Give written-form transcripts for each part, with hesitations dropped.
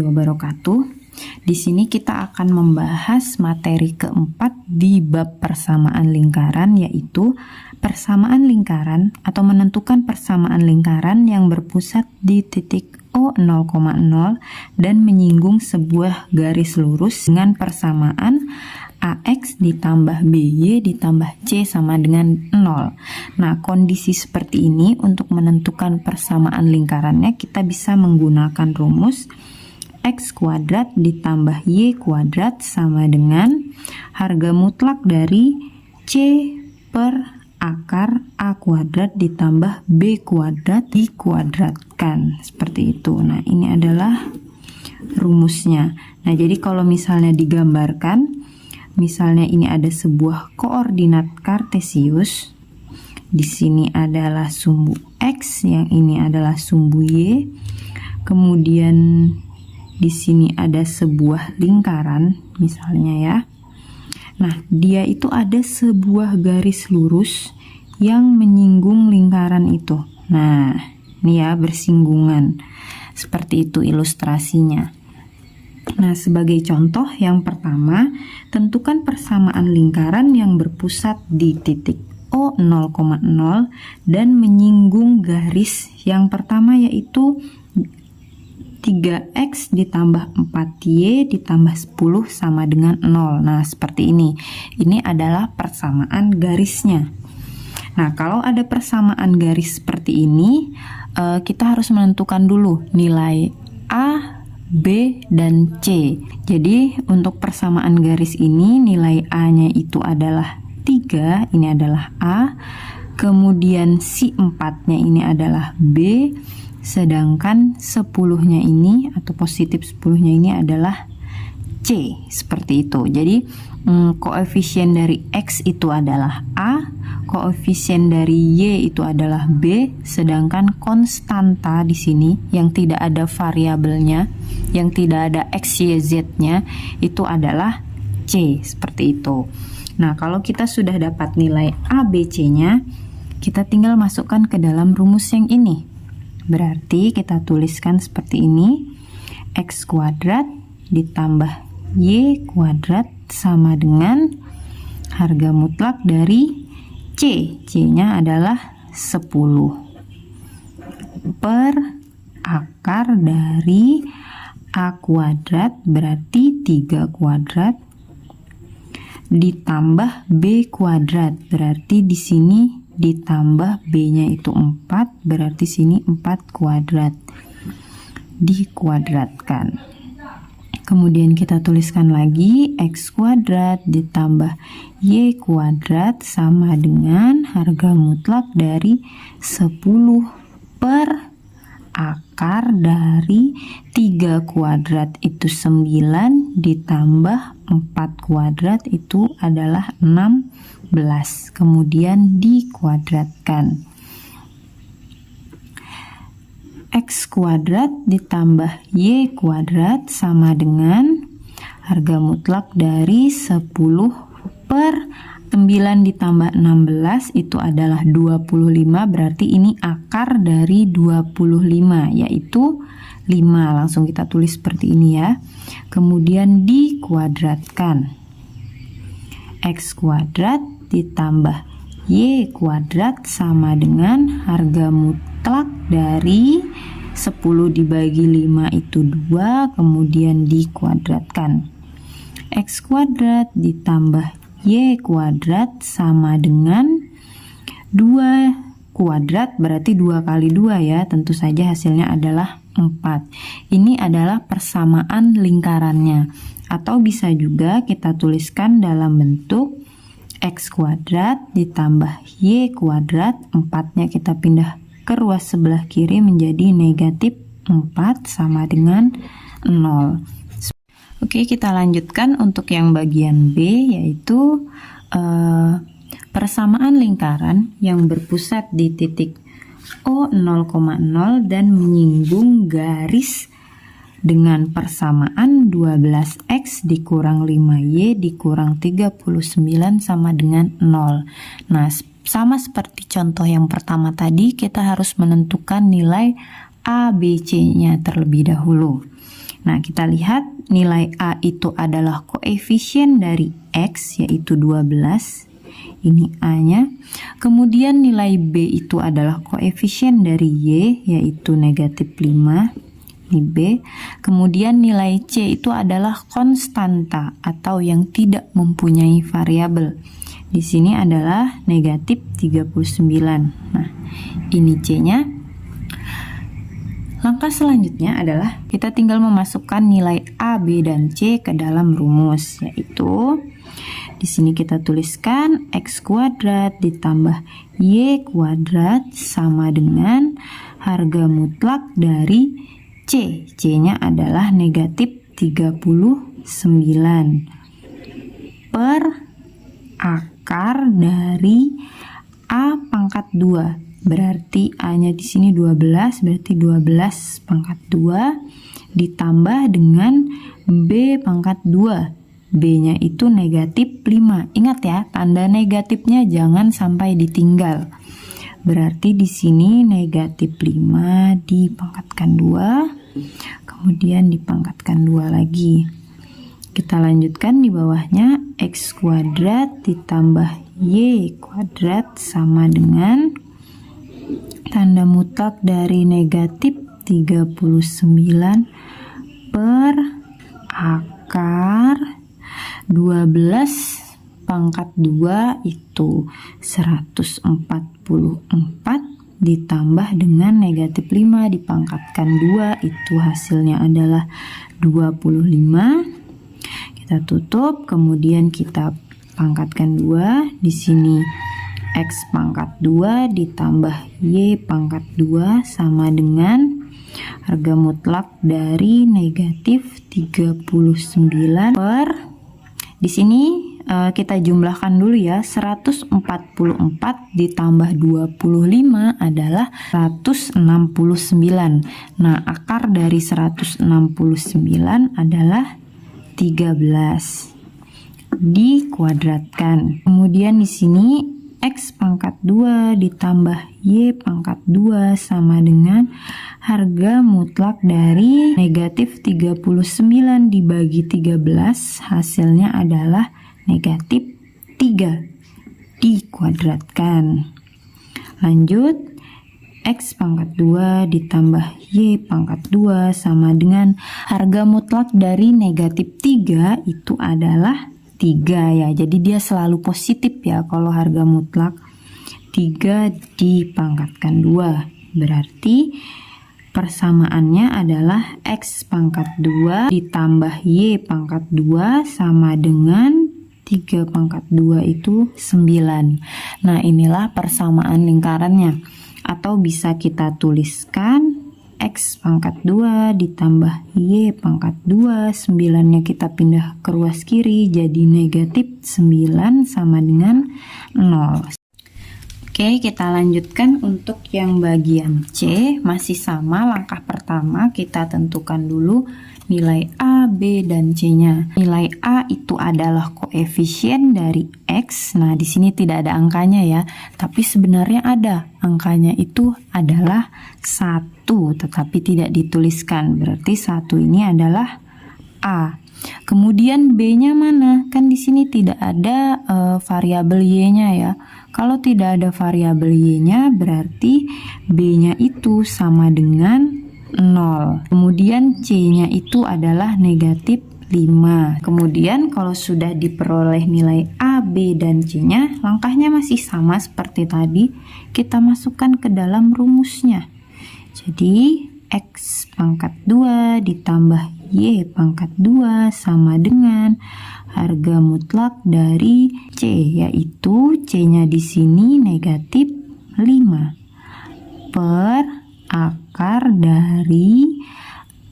warahmatullahi wabarakatuh. Di sini kita akan membahas materi keempat di bab persamaan lingkaran, yaitu persamaan lingkaran atau menentukan persamaan lingkaran yang berpusat di titik O0,0 dan menyinggung sebuah garis lurus dengan persamaan AX ditambah BY ditambah C sama dengan 0. Nah, kondisi seperti ini untuk menentukan persamaan lingkarannya kita bisa menggunakan rumus X kuadrat ditambah Y kuadrat sama dengan harga mutlak dari C per akar A kuadrat ditambah B kuadrat dikuadratkan. Seperti itu. Nah, ini adalah rumusnya. Nah, jadi kalau misalnya digambarkan, misalnya ini ada sebuah koordinat kartesius. Di sini adalah sumbu X, yang ini adalah sumbu Y. Kemudian di sini ada sebuah lingkaran, misalnya ya. Nah, dia itu ada sebuah garis lurus yang menyinggung lingkaran itu. Nah, ini ya bersinggungan. Seperti itu ilustrasinya. Nah, sebagai contoh yang pertama, tentukan persamaan lingkaran yang berpusat di titik O0,0 dan menyinggung garis yang pertama, yaitu 3X ditambah 4Y ditambah 10 sama dengan 0. Nah, seperti ini. Ini adalah persamaan garisnya. Nah, kalau ada persamaan garis seperti ini, kita harus menentukan dulu nilai A, B, dan C. Jadi untuk persamaan garis ini nilai A-nya itu adalah 3, ini adalah A. Kemudian si 4-nya ini adalah B. Sedangkan 10-nya ini atau positif 10-nya ini adalah C. Seperti itu. Jadi koefisien dari X itu adalah A, koefisien dari Y itu adalah B, sedangkan konstanta di sini yang tidak ada variabelnya, yang tidak ada X, Y, Z-nya itu adalah C. Seperti itu. Nah, kalau kita sudah dapat nilai A, B, C-nya, kita tinggal masukkan ke dalam rumus yang ini. Berarti kita tuliskan seperti ini. X kuadrat ditambah Y kuadrat sama dengan harga mutlak dari C. C-nya adalah 10 per akar dari A kuadrat, berarti 3 kuadrat, ditambah B kuadrat, berarti di sini ditambah B-nya itu 4, berarti sini 4 kuadrat, dikuadratkan. Kemudian kita tuliskan lagi X kuadrat ditambah Y kuadrat sama dengan harga mutlak dari 10 per akar dari 3 kuadrat itu 9 ditambah 4 kuadrat itu adalah 16. Kemudian dikuadratkan. X kuadrat ditambah Y kuadrat sama dengan harga mutlak dari 10 per 9 ditambah 16 itu adalah 25, berarti ini akar dari 25, yaitu 5. Langsung kita tulis seperti ini ya. Kemudian dikuadratkan. X kuadrat ditambah Y kuadrat sama dengan harga mutlak dari 10 dibagi 5 itu 2, kemudian dikuadratkan. X kuadrat ditambah Y kuadrat sama dengan 2 kuadrat, berarti 2 kali 2 ya, tentu saja hasilnya adalah 4. Ini adalah persamaan lingkarannya, atau bisa juga kita tuliskan dalam bentuk X kuadrat ditambah Y kuadrat, 4-nya kita pindah ke ruas sebelah kiri menjadi negatif 4 sama dengan 0. Oke, kita lanjutkan untuk yang bagian B, yaitu persamaan lingkaran yang berpusat di titik O0,0 dan menyinggung garis dengan persamaan 12X dikurang 5Y dikurang 39 sama dengan 0. Nah, sama seperti contoh yang pertama tadi, kita harus menentukan nilai A, B, C-nya terlebih dahulu. Nah, kita lihat nilai A itu adalah koefisien dari X, yaitu 12. Ini A-nya. Kemudian nilai B itu adalah koefisien dari Y, yaitu negatif 5. Ini B. Kemudian nilai C itu adalah konstanta atau yang tidak mempunyai variabel. Di sini adalah negatif 39. Nah, ini C-nya. Langkah selanjutnya adalah kita tinggal memasukkan nilai A, B, dan C ke dalam rumus, yaitu di sini kita tuliskan X kuadrat ditambah Y kuadrat sama dengan harga mutlak dari C. C-nya adalah negatif 39 per akar dari A pangkat 2. Berarti A-nya di sini 12, berarti 12 pangkat 2 ditambah dengan B pangkat 2. B-nya itu negatif 5. Ingat ya, tanda negatifnya jangan sampai ditinggal. Berarti di sini negatif 5 dipangkatkan 2, kemudian dipangkatkan 2 lagi. Kita lanjutkan di bawahnya, X kuadrat ditambah Y kuadrat sama dengan tanda mutlak dari negatif 39 per akar 12 pangkat 2 itu 144 ditambah dengan negatif 5 dipangkatkan 2 itu hasilnya adalah 25. Kita tutup, kemudian kita pangkatkan 2. Di sini X pangkat 2 ditambah Y pangkat 2 sama dengan harga mutlak dari negatif 39 per, di sini kita jumlahkan dulu ya, 144 ditambah 25 adalah 169. Nah, akar dari 169 adalah 13 dikuadratkan. Kemudian di sini X pangkat 2 ditambah Y pangkat 2 sama dengan harga mutlak dari negatif 39 dibagi 13, hasilnya adalah negatif 3 dikuadratkan. Lanjut, X pangkat 2 ditambah Y pangkat 2 sama dengan harga mutlak dari negatif 3 itu adalah 3 ya, jadi dia selalu positif ya kalau harga mutlak. 3 dipangkatkan 2, berarti persamaannya adalah X pangkat 2 ditambah Y pangkat 2 sama dengan 3 pangkat 2 itu 9. Nah, inilah persamaan lingkarannya, atau bisa kita tuliskan X pangkat 2 ditambah Y pangkat 2, 9-nya kita pindah ke ruas kiri jadi negatif 9 sama dengan 0. Oke, kita lanjutkan untuk yang bagian C. Masih sama, langkah pertama kita tentukan dulu nilai A, B, dan C-nya. Nilai A itu adalah koefisien dari X. Nah, di sini tidak ada angkanya ya, tapi sebenarnya ada. Angkanya itu adalah 1, tetapi tidak dituliskan. Berarti 1 ini adalah A. Kemudian B-nya mana? Kan di sini tidak ada variabel Y-nya ya. Kalau tidak ada variabel Y-nya, berarti B-nya itu sama dengan 0. Kemudian C-nya itu adalah negatif 5. Kemudian kalau sudah diperoleh nilai A, B, dan C-nya, langkahnya masih sama seperti tadi. Kita masukkan ke dalam rumusnya. Jadi X pangkat 2 ditambah Y pangkat 2 sama dengan harga mutlak dari C, yaitu C-nya di sini negatif 5 per akar dari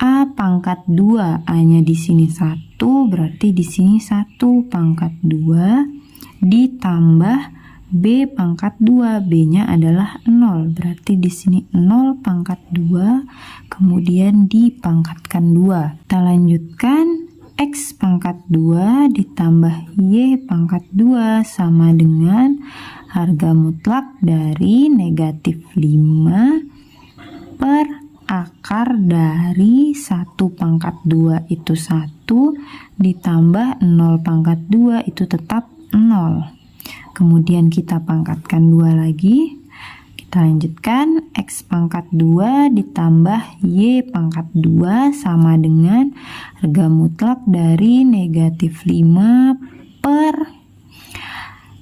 A pangkat 2, A-nya di sini 1, berarti di sini 1 pangkat 2 ditambah B pangkat 2, B-nya adalah 0, berarti di sini 0 pangkat 2, kemudian dipangkatkan 2. Kita lanjutkan, X pangkat 2 ditambah Y pangkat 2 sama dengan harga mutlak dari negatif 5 per akar akar dari 1 pangkat 2 itu 1 ditambah 0 pangkat 2 itu tetap 0. Kemudian kita pangkatkan 2 lagi. Kita lanjutkan, X pangkat 2 ditambah Y pangkat 2 sama dengan harga mutlak dari negatif 5 per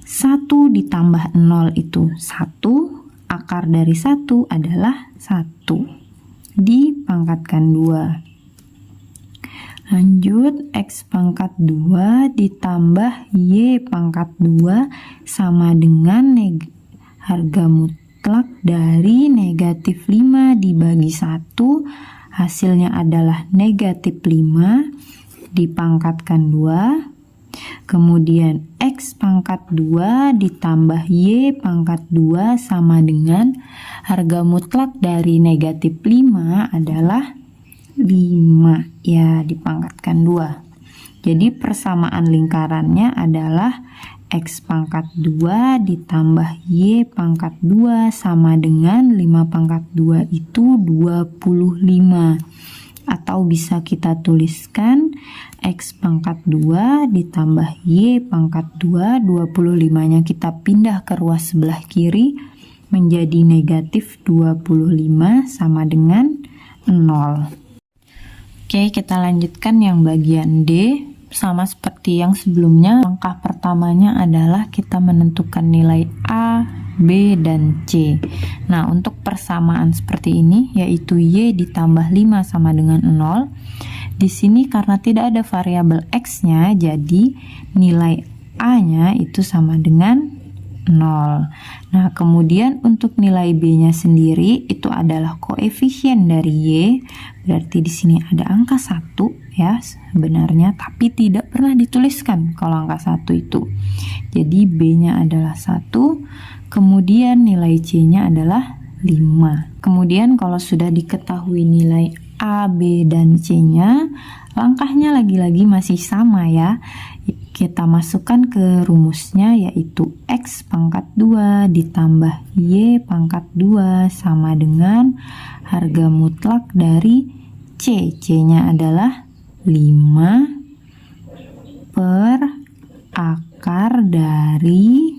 1 ditambah 0 itu 1. Akar dari 1 adalah 1. Dipangkatkan 2. Lanjut, X pangkat 2 ditambah Y pangkat 2 sama dengan harga mutlak dari negatif 5 dibagi 1. Hasilnya adalah negatif 5. Dipangkatkan 2. Kemudian X pangkat 2 ditambah Y pangkat 2 sama dengan harga mutlak dari negatif 5 adalah 5. Ya, dipangkatkan 2. Jadi persamaan lingkarannya adalah X pangkat 2 ditambah Y pangkat 2 sama dengan 5 pangkat 2 itu 25. Atau bisa kita tuliskan X pangkat 2 ditambah Y pangkat 2, 25-nya kita pindah ke ruas sebelah kiri menjadi negatif 25 sama dengan 0. Oke, kita lanjutkan yang bagian D. Sama seperti yang sebelumnya, langkah pertamanya adalah kita menentukan nilai A, B, dan C. Nah, untuk persamaan seperti ini, yaitu Y ditambah 5 sama dengan 0. Di sini karena tidak ada variabel X-nya, jadi nilai A-nya itu sama dengan 0. Nah, kemudian untuk nilai B-nya sendiri itu adalah koefisien dari Y. Berarti di sini ada angka 1 ya sebenarnya, tapi tidak pernah dituliskan kalau angka 1 itu. Jadi B-nya adalah 1, kemudian nilai C-nya adalah 5. Kemudian kalau sudah diketahui nilai A, B, dan C-nya, langkahnya lagi-lagi masih sama ya. Kita masukkan ke rumusnya, yaitu X pangkat 2 ditambah Y pangkat 2 sama dengan harga mutlak dari C. C-nya adalah 5 per akar dari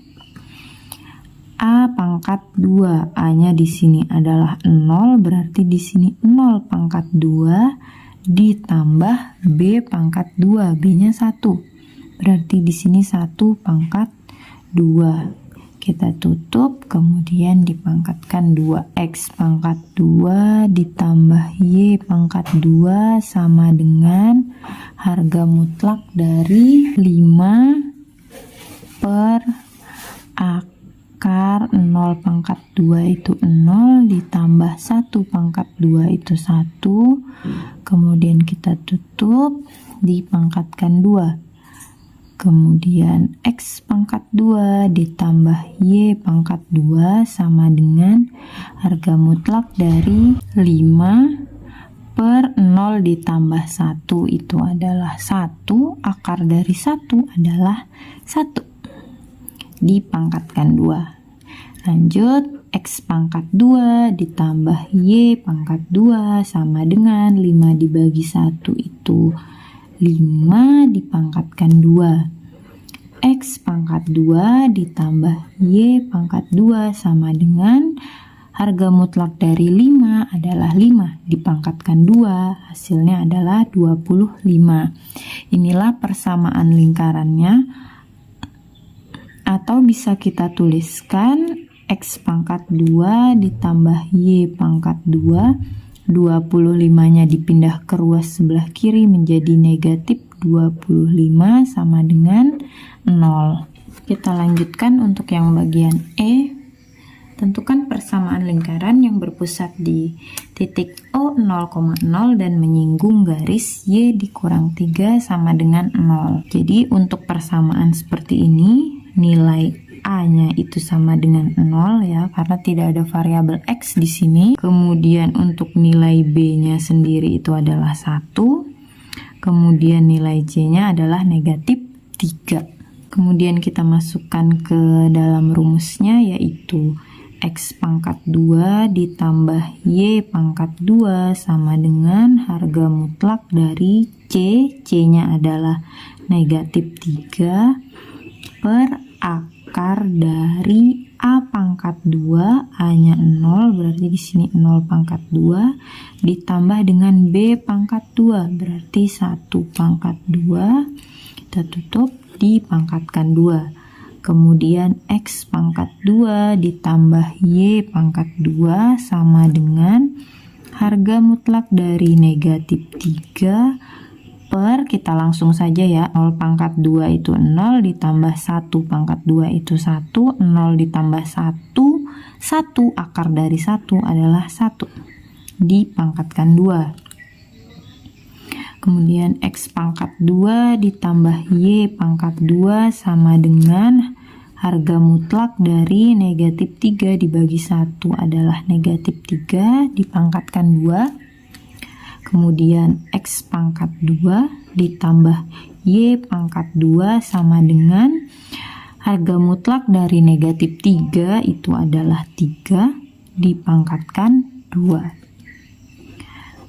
A pangkat 2. A-nya di sini adalah 0, berarti di sini 0 pangkat 2 ditambah B pangkat 2. B-nya 1. Berarti di sini 1 pangkat 2. Kita tutup, kemudian dipangkatkan 2. X pangkat 2 ditambah Y pangkat 2 sama dengan harga mutlak dari 5 per akar 0 pangkat 2 itu 0 ditambah 1 pangkat 2 itu 1. Kemudian kita tutup, dipangkatkan 2. Kemudian X pangkat 2 ditambah Y pangkat 2 sama dengan harga mutlak dari 5 per 0 ditambah 1 itu adalah 1. Akar dari 1 adalah 1. Dipangkatkan 2. Lanjut, X pangkat 2 ditambah Y pangkat 2 sama dengan 5 dibagi 1 itu 5 dipangkatkan 2. X pangkat 2 ditambah Y pangkat 2 sama dengan harga mutlak dari 5 adalah 5 dipangkatkan 2, hasilnya adalah 25. Inilah persamaan lingkarannya, atau bisa kita tuliskan X pangkat 2 ditambah Y pangkat 2. 25-nya dipindah ke ruas sebelah kiri menjadi negatif 25 sama dengan 0. Kita lanjutkan untuk yang bagian E. Tentukan persamaan lingkaran yang berpusat di titik O 0,0 dan menyinggung garis Y dikurang 3 sama dengan 0. Jadi untuk persamaan seperti ini, nilai A-nya itu sama dengan 0 ya, karena tidak ada variabel X di sini. Kemudian untuk nilai B-nya sendiri itu adalah 1. Kemudian nilai C-nya adalah negatif 3. Kemudian kita masukkan ke dalam rumusnya, yaitu X pangkat 2 ditambah Y pangkat 2 sama dengan harga mutlak dari C. C-nya adalah negatif 3 per akar dari A pangkat 2, A-nya 0, berarti di sini 0 pangkat 2, ditambah dengan B pangkat 2, berarti 1 pangkat 2, kita tutup, dipangkatkan 2. Kemudian X pangkat 2 ditambah Y pangkat 2 sama dengan harga mutlak dari negatif 3 per, kita langsung saja ya, 0 pangkat 2 itu 0 ditambah 1 pangkat 2 itu 1, 0 ditambah 1, 1 akar dari 1 adalah 1, dipangkatkan 2. Kemudian X pangkat 2 ditambah Y pangkat 2 sama dengan harga mutlak dari negatif 3 dibagi 1 adalah negatif 3, dipangkatkan 2. Kemudian X pangkat 2 ditambah Y pangkat 2 sama dengan harga mutlak dari negatif 3 itu adalah 3, dipangkatkan 2.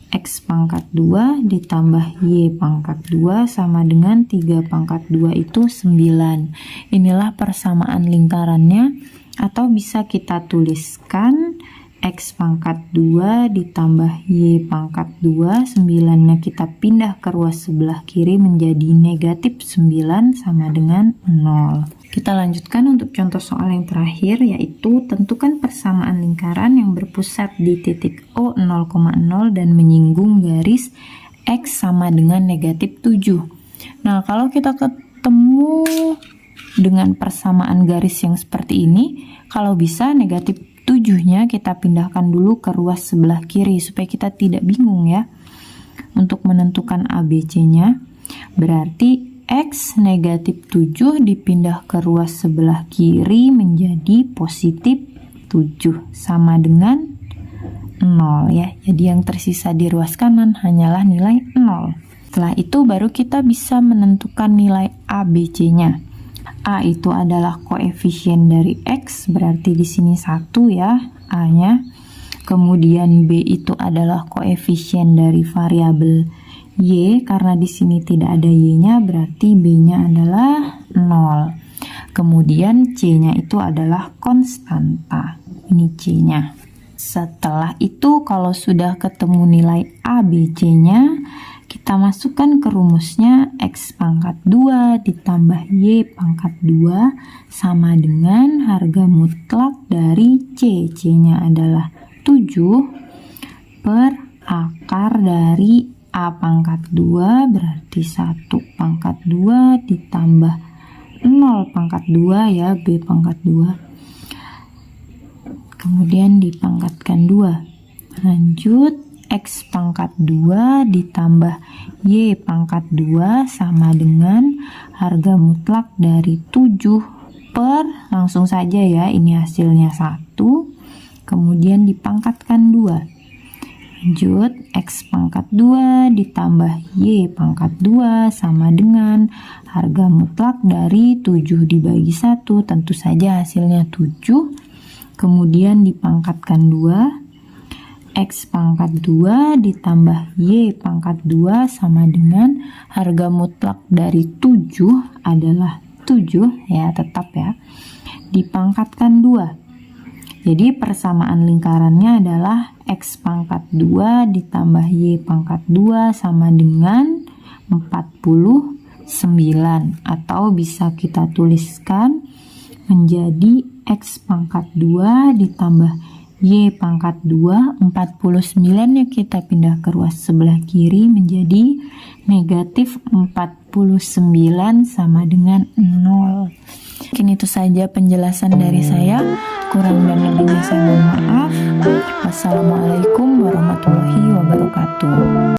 X pangkat 2 ditambah Y pangkat 2 sama dengan 3 pangkat 2 itu 9. Inilah persamaan lingkarannya, atau bisa kita tuliskan X pangkat 2 ditambah Y pangkat 2, 9-nya kita pindah ke ruas sebelah kiri menjadi negatif 9 sama dengan 0. Kita lanjutkan untuk contoh soal yang terakhir, yaitu tentukan persamaan lingkaran yang berpusat di titik O 0,0 dan menyinggung garis X sama dengan negatif 7. Nah, kalau kita ketemu dengan persamaan garis yang seperti ini, kalau bisa negatif 7-nya kita pindahkan dulu ke ruas sebelah kiri supaya kita tidak bingung ya untuk menentukan ABC-nya. Berarti X negatif 7 dipindah ke ruas sebelah kiri menjadi positif 7 sama dengan 0 ya. Jadi yang tersisa di ruas kanan hanyalah nilai 0. Setelah itu baru kita bisa menentukan nilai ABC-nya. A itu adalah koefisien dari X, berarti di sini 1 ya A-nya. Kemudian B itu adalah koefisien dari variabel Y, karena di sini tidak ada Y-nya, berarti B-nya adalah 0. Kemudian C-nya itu adalah konstanta. Ini C-nya. Setelah itu kalau sudah ketemu nilai A, B, C-nya, kita masukkan ke rumusnya X pangkat 2 ditambah Y pangkat 2 sama dengan harga mutlak dari C. C-nya adalah 7 per akar dari A pangkat 2, berarti 1 pangkat 2 ditambah 0 pangkat 2 ya, B pangkat 2. Kemudian dipangkatkan 2. Lanjut, X pangkat 2 ditambah Y pangkat 2 sama dengan harga mutlak dari 7 per, langsung saja ya, ini hasilnya 1, kemudian dipangkatkan 2. Lanjut, X pangkat 2 ditambah Y pangkat 2 sama dengan harga mutlak dari 7 dibagi 1, tentu saja hasilnya 7, kemudian dipangkatkan 2. X pangkat 2 ditambah Y pangkat 2 sama dengan harga mutlak dari 7 adalah 7 ya, tetap ya, dipangkatkan 2. Jadi persamaan lingkarannya adalah X pangkat 2 ditambah Y pangkat 2 sama dengan 49, atau bisa kita tuliskan menjadi X pangkat 2 ditambah Y pangkat 2, 49-nya kita pindah ke ruas sebelah kiri menjadi negatif 49 sama dengan 0. Mungkin itu saja penjelasan dari saya. Kurang dan lebihnya saya mohon maaf. Wassalamualaikum warahmatullahi wabarakatuh.